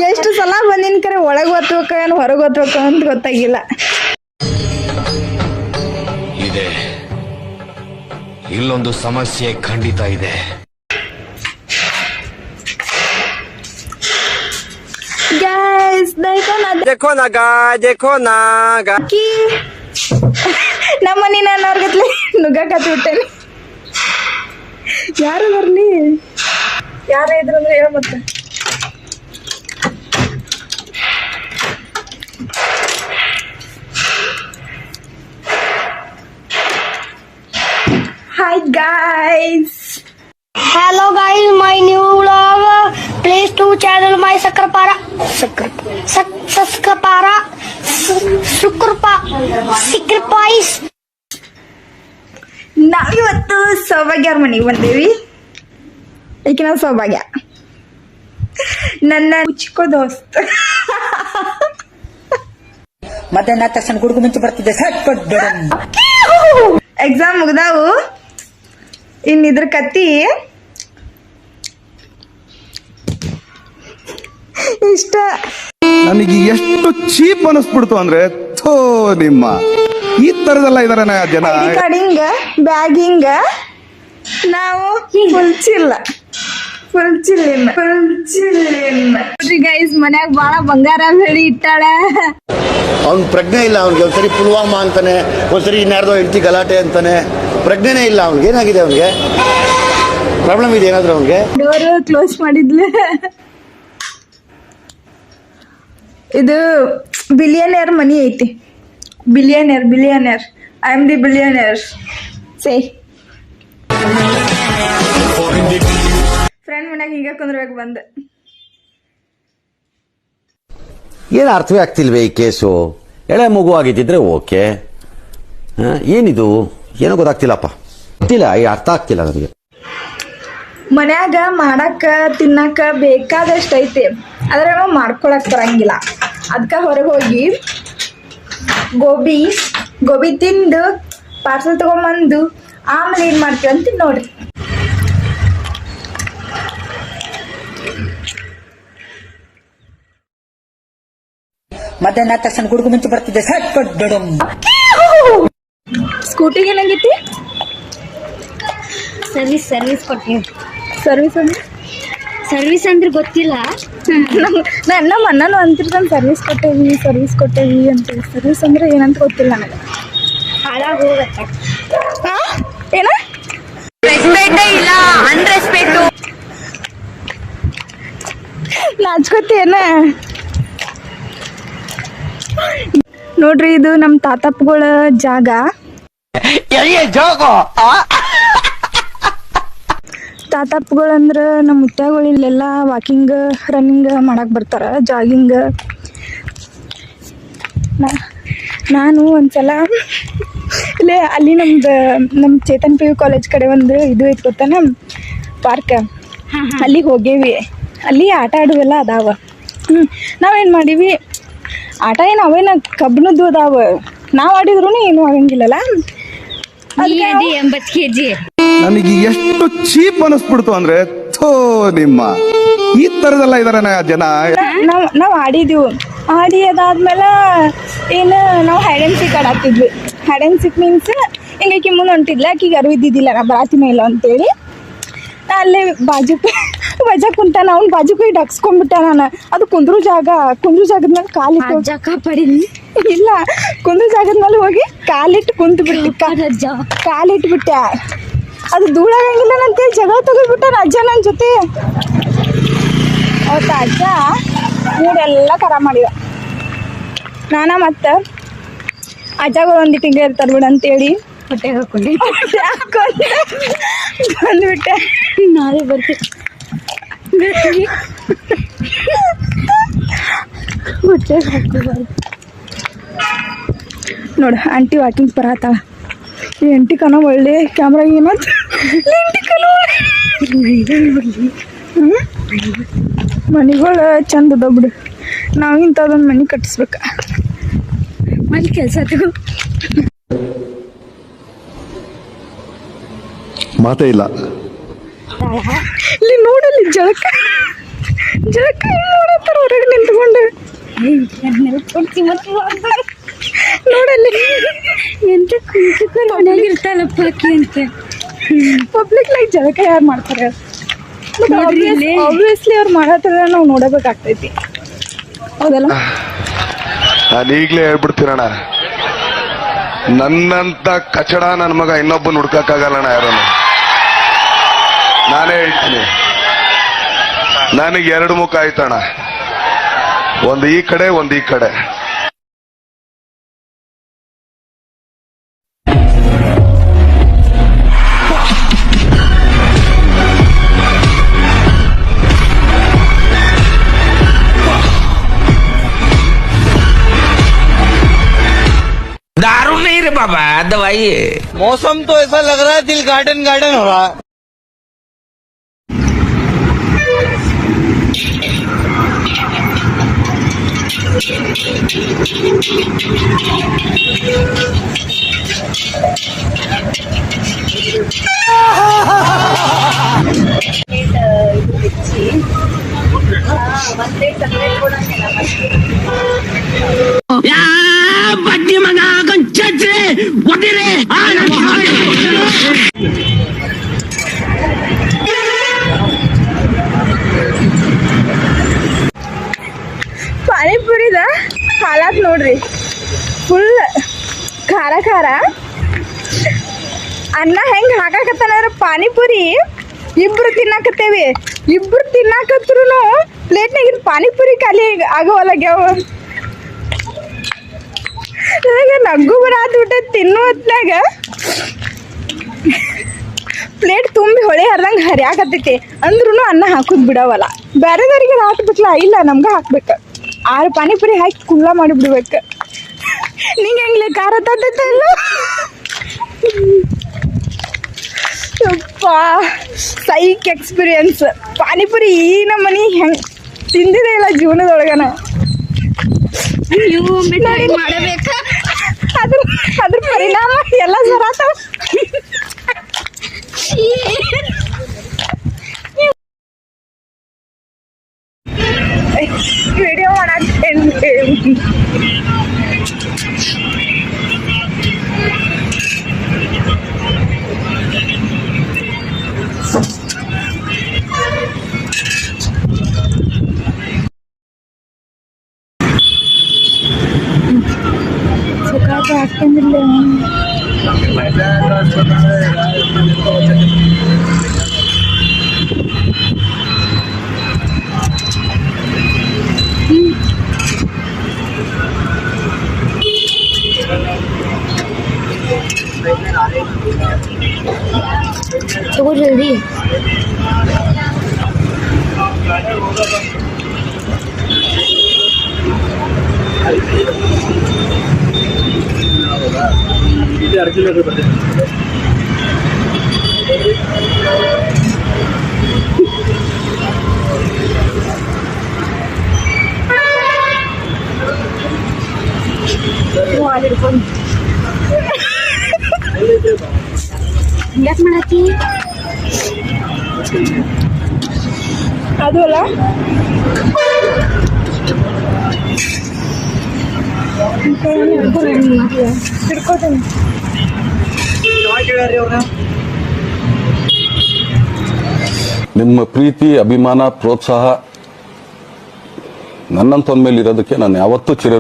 ಎಷ್ಟು ಸಲ ಬಂದಿನ ಕರೆ ಒಳಗೆ ಓದ್ಬೇಕ ಏನು ಹೊರಗೆ ಓದ್ಬೇಕ ಅಂತ ಗೊತ್ತಾಗಿಲ್ಲ. ಇದೆ ಇಲ್ಲೊಂದು ಸಮಸ್ಯೆ ಖಂಡಿತ ಇದೆ. ಗೈಸ್ देखो ना ಕಿ ನಮ್ಮನಿ ನಾನು ಅವ್ರಿಗತ್ಲೆ ನುಗ್ಗಕತ್ತಿ ಬಿಟ್ಟೇನೆ. ಯಾರು ಬರ್ಲಿ, ಯಾರು ಇದ್ರು ಅಂದ್ರೆ ಹೇಳ ಮತ್ತೆ. Hi guys. Hello guys, my new vlog. Please to channel my Sakrapara. Sacrifice. ನಾವಿವತ್ತು ಸೌಭಾಗ್ಯರ ಮನೆಗೆ ಬಂದೇವಿ. ಈಕಿನ ಸೌಭಾಗ್ಯ ನನ್ನ ಚಿಕ್ಕ ದೋಸ್ತ್. ಮಧ್ಯಾಹ್ನ ತಕ್ಷಣ ಗುಡುಗು ಮಿಂಚು ಬರ್ತಿದ್ದೆ. ಎಕ್ಸಾಮ್ ಮುಗ್ದಾವು, ಇನ್ನಿದ್ರ ಕತ್ತಿ ಇಷ್ಟ. ನನಗೆ ಎಷ್ಟು ಚೀಪ್ ಅನಿಸ್ಬಿಡ್ತು ಅಂದ್ರೆ, ಥೋ ನಿಮ್ಮ ಈ ತರದೆಲ್ಲ ಇದಾರೆ ಜನ. ಐಡಿ ಕಾರ್ಡ್ ಹಿಂಗ, ಬ್ಯಾಗ್ ಹಿಂಗ, ನಾವು ಫುಲ್ ಚಿಲ್ಲಿನ ಗೈಸ್. ಮನ್ಯಾಗ ಬಾಳ ಬಂಗಾರ ಹೇಳಿ ಇಟ್ಟಾಳ. ಅವ್ನ್ ಪ್ರಜ್ಞೆ ಇಲ್ಲ. ಅವ್ನಿಗೆ ಒಂದ್ಸರಿ ಪುಲ್ವಾಮಾ ಅಂತಾನೆ, ಒಂದ್ಸರಿ ಇನ್ಯಾರ್ದೋ ಹೆಂಡತಿ ಗಲಾಟೆ ಅಂತಾನೆ. ಪ್ರಜ್ಞೆನೇ ಇಲ್ಲ ಅವ್ನಿಗೆ. ಏನಾಗಿದೆ ಅವ್ನಿಗೆ? ಪ್ರಾಬ್ಲಮ್ ಇದೆ ಏನಾದ್ರು ಅವ್ನಿಗೆ? ಡೋರ್ ಕ್ಲೋಸ್ ಮಾಡಿದ್ಲೆ. ಇದು ಬಿಲಿಯನೇರ್ ಮನಿ ಐತಿ. Billionaire I am the billionaire. Say friend ಮನ್ಯಾಗ ಹಿಂಗ ಕುಂದ್ರಬೇಕು ಬಂದ. ಏನು ಅರ್ಥವೇ ಆಗ್ತಿಲ್ವೇ ಈ ಕೇಸು? ಎಳೆ ಮಗು ಆಗಿದ್ದಿದ್ರೆ ಓಕೆ, ಏನಿದು ಏನೋ ಗೊತ್ತಾಗ್ತಿಲ್ಲಪ್ಪ. ಗೊತ್ತಿಲ್ಲ, ಅರ್ಥ ಆಗ್ತಿಲ್ಲ ನನಗೆ. ಮನ್ಯಾಗ ಮಾಡಾಕ ತಿನ್ನಾಕ ಬೇಕಾದಷ್ಟು ಐತಿ, ಆದ್ರೆ ನಾವು ಮಾಡ್ಕೊಳಕ್ ಬರಂಗಿಲ್ಲ. ಅದಕ್ಕ ಹೊರಗೆ ಹೋಗಿ ಗೋಬಿ ತಿಂದು ಪಾರ್ಸಲ್ ತಗೊಂಬಂದು ಆಮೇಲೆ ಏನ್ ಮಾಡ್ತೀವಿ ಅಂತ ನೋಡ್ರಿ. ಮಧ್ಯಾಹ್ನ ತಕ್ಷಣ ಗುಡುಗು ಮಿಂಚು ಬರ್ತಿದ್ದೆ. ಸ್ಕೂಟಿಗೆ ಏನಾಗೈತಿ? ಸರ್ವಿಸ್ ಕೊಟ್ಟಿವಿ. ಸರ್ವಿಸ್ ಅಂದ್ರೆ ಗೊತ್ತಿಲ್ಲ. ನಮ್ಮ ಅಣ್ಣನು ಅಂತಿರ್ತಾನೆ ಸರ್ವಿಸ್ ಕೊಟ್ಟೇವಿ ಅಂತ. ಸರ್ವಿಸ್ ಅಂದ್ರೆ ಏನಂತ ಗೊತ್ತಿಲ್ಲ ನನಗೆ. ಹಾಳಾಗಿ ಹೋಗತ್ತೆ. ಏನ ರೆಸ್ಪೆಕ್ಟ್ ಇಲ್ಲ, ಅನ್ರೆಸ್ಪೆಕ್ಟ್. ನಾಚ್ಕೋತೇನ? ನೋಡ್ರಿ, ಇದು ನಮ್ಮ ತಾತಪ್ಪಗಳ ಜಾಗ. ತಾತಪ್ಪಗಳಂದ್ರ ನಮ್ಮ ಮುತ್ಯಾಗಳು ಇಲ್ಲೆಲ್ಲ ವಾಕಿಂಗ್ ರನ್ನಿಂಗ್ ಮಾಡಕ್ ಬರ್ತಾರ, ಜಾಗಿಂಗ್. ನಾನು ಒಂದ್ಸಲ ಇಲ್ಲೇ ಅಲ್ಲಿ ನಮ್ಮ ಚೇತನ್ PU ಕಾಲೇಜ್ ಕಡೆ ಒಂದು ಇದು ಐತಿ ಗೊತ್ತಾನ, ಪಾರ್ಕ್. ಅಲ್ಲಿಗೆ ಹೋಗೇವಿ. ಅಲ್ಲಿ ಆಟ ಆಡುವೆಲ್ಲ ಅದಾವ. ನಾವೇನು ಮಾಡೀವಿ, ಆಟ ಏನು ಅವೇನ ಕಬ್ಬಣದ್ದು ಅದಾವ. ನಾವು ಆಡಿದ್ರು ಏನು ಆಗಂಗಿಲ್ಲಲ್ಲ. 80 kg. ನನಗೆ ಎಷ್ಟು ಚೀಪ್ ಅನಿಸ್ಬಿಡ್ತು ಅಂದ್ರೆ, ಥೋ ನಿಮ್ಮ ಈ ತರದೆಲ್ಲ ಇದಾರೆ ಜನ. ನಾವು ಆಡಿದ್ವು. ಆಡಿ ಅದಾದ್ಮೇಲೆ ಏನು ನಾವು ಹೈಡ್ ಆ್ಯಂಡ್ ಸೀಕ್ ಆಡಾಕ್ತಿದ್ವಿ. ಹೈಡ್ ಆ್ಯಂಡ್ ಸೀಕ್ ಮೀನ್ಸ್ ಹಿಂಗೆ ಮುಂದೆ ಹೊಂಟಿದ್ಲ, ಆಕಿಗೆ ಅರಿವು ಇದ್ದಿದ್ದಿಲ್ಲ ನಾ ಬರಾತಿನ ಇಲ್ಲ ಅಂತೇಳಿ. ಅಲ್ಲೇ ಬಾಜು ಕುಂತಾನ, ಅವ್ನು ಬಾಜು ಕೈ ಡಕ್ಸ್ಕೊಂಡ್ಬಿಟ್ಟ. ನಾನು ಅದು ಕುಂದ್ರು ಜಾಗದ ಮೇಲೆ ಇಲ್ಲ, ಕುಂದ್ರು ಜಾಗದ ಮೇಲೆ ಹೋಗಿ ಕಾಲಿಟ್ಟು ಕಾಲಿಟ್ಬಿಟ್ಟೆ. ಅದು ಧೂಳಾಗಂಗಿಲ್ಲ ಅಂತೇಳಿ ಜಗಳ ತಗೋಬಿಟ್ಟ ಅಜ್ಜ ನನ್ನ ಜೊತೆ. ಅವತ್ತ ಅಜ್ಜ ಮೂಡೆಲ್ಲ ಖರಾಬ್ ಮಾಡಿದ. ಮತ್ತು ಅಜ್ಜಗಳು ಒಂದಿಟ್ಟು ಹಿಂಗೆ ಇರ್ತಾರೆ ಬಿಡು ಅಂತೇಳಿ ಹೊಟ್ಟೆಗೆ ಹಾಕೊಂಡೆ ಬಂದ್ಬಿಟ್ಟೆ. ನಾಳೆ ಬರ್ತೀನಿ. ಹೊಟ್ಟೆಗೆ ಹಾಕೋಬಾರ್ದು. ನೋಡು, ಆಂಟಿ ವಾಕಿಂಗ್ ಬರತ್ತಾಳ. ಈ ಆಂಟಿ ಕನೋ ಒಳ್ಳೆ ಕ್ಯಾಮ್ರಾ ಏನಂತ ಮನೆಗಳು ಚಂದ ಅದಾವ ಬಿಡು. ನಾವು ಇಂಥದ್ದೊಂದು ಮನೆ ಕಟ್ಟಿಸ್ಬೇಕ. ಮನೆ ಕೆಲಸ ತಗೋ. ಮಾತೇ ಇಲ್ಲ. ಇಲ್ಲಿ ನೋಡಲ್ಲಿ ಜಳಕ ಜಳಕ ನೋಡತ್ತಾರ ಹೊರಗೆ ನಿಂತ್ಕೊಂಡು. ನೋಡಲ್ಲಿ ಎಂತ ಕುಂತ್ಕೊಂಡು ಮನೆಯಾಗಿರ್ತಾಳಪ್ಪ ಆಕಿ ಅಂತ. ಪಬ್ಲಿಕ್ ಲೈಕ್ ಜಳಕ ಯಾರು ಮಾಡ್ತಾರೆ? ನೋಡ್ರಿ ಇಲ್ಲಿ. ಆಬ್ವಿಯಸ್ಲಿ ಅವ್ರು ಮಾಡತ್ತಾರ, ನಾವು ನೋಡಬೇಕಾಗ್ತೈತಿ. ಹೌದಲ್ಲ? ನಾನು ಈಗ್ಲೇ ಹೇಳ್ಬಿಡ್ತೀನಣ್ಣ, ನನ್ನಂತ ಕಚಡ ನನ್ನ ಮಗ ಇನ್ನೊಬ್ಬನ ಹುಡ್ಕಕ್ಕಾಗಲ್ಲಣ್ಣ ಯಾರನ್ನು. ನಾನೇ ಹೇಳ್ತೀನಿ, ನನಗೆ 2 ಮುಖ ಆಯ್ತಣ್ಣ, ಒಂದು ಈ ಕಡೆ ಒಂದು ಈ ಕಡೆ. दारू नहीं रे बाबा, दवाई है. मौसम तो ऐसा लग रहा है दिल गार्डन गार्डन हो रहा. ಪಾನಿಪುರಿದ ಹಾಲಾತ್ ನೋಡ್ರಿ, ಫುಲ್ ಖಾರ ಖಾರ. ಅನ್ನ ಹೆಂಗ್ ಹಾಕಾಕತ್ತಾನ ಪಾನಿಪುರಿ ಇಬ್ರು ತಿನ್ನಾಕತ್ತೇವಿ. ಇಬ್ರು ತಿನ್ನಾಕತ್ರು ಪ್ಲೇಟ್ನಾಗ ಪಾನಿಪುರಿ ಖಾಲಿ ಆಗೋವಲ್ಲಾಗ್ಯಾವ. ನನಗೆ ನಗ್ಗು ಬರಾತ್ಬಿಟ್ಟ. ತಿನ್ನೋ ಹೊತ್ನಾಗ ಪ್ಲೇಟ್ ತುಂಬಿ ಹೊಳೆ ಹರ್ದಂಗೆ ಹರಿಯಾಕತ್ತೈತಿ ಅಂದ್ರೂ ಅನ್ನ ಹಾಕೋದ್ ಬಿಡವಲ್ಲ. ಬೇರೆದವ್ರಿಗೆ ಹಾಕ್ಬೇಕಲ್ಲ, ಇಲ್ಲ ನಮ್ಗೆ ಹಾಕ್ಬೇಕು. 6 ಪಾನಿಪುರಿ ಹಾಕಿ ಕುಲ್ಲ ಮಾಡಿಬಿಡ್ಬೇಕು. ನಿಂಗೆ ಹೆಂಗ್ಲೆ ಖಾರ ತಂದಿಲ್ಲ ಯಪ್ಪಾ, ಸೈಕ್ ಎಕ್ಸ್ಪೀರಿಯನ್ಸ್. ಪಾನಿಪುರಿ ಈ ನಮ್ಮನಿ ಹೆಂಗ್ ತಿಂದಿದೆ ಇಲ್ಲ ಜೀವನದೊಳಗನ. ಮಾಡಬೇಕ ಅದ್ರ ಪರಿಣಾಮ ಎಲ್ಲ ಸರಾತಾವ. ವಿಡಿಯೋ ಮಾಡಾಕ್ತೇನೆ. ಸುಖಾದ ಆಗ್ತಂದಿಲ್ಲ. ತಗೋ ಜಲ್ದಿ. ಯಾಕೆ ಮಾಡತ್ತಿ? ಅದು ಅಲ್ಲ ತಿರ್ಕೋತೇನೆ. ನಿಮ್ಮ ಪ್ರೀತಿ, ಅಭಿಮಾನ, ಪ್ರೋತ್ಸಾಹ ನನ್ನಂತವನ ಮೇಲೆ ಇರೋದಕ್ಕೆ ನಾನು ಯಾವತ್ತೂ ಚಿರ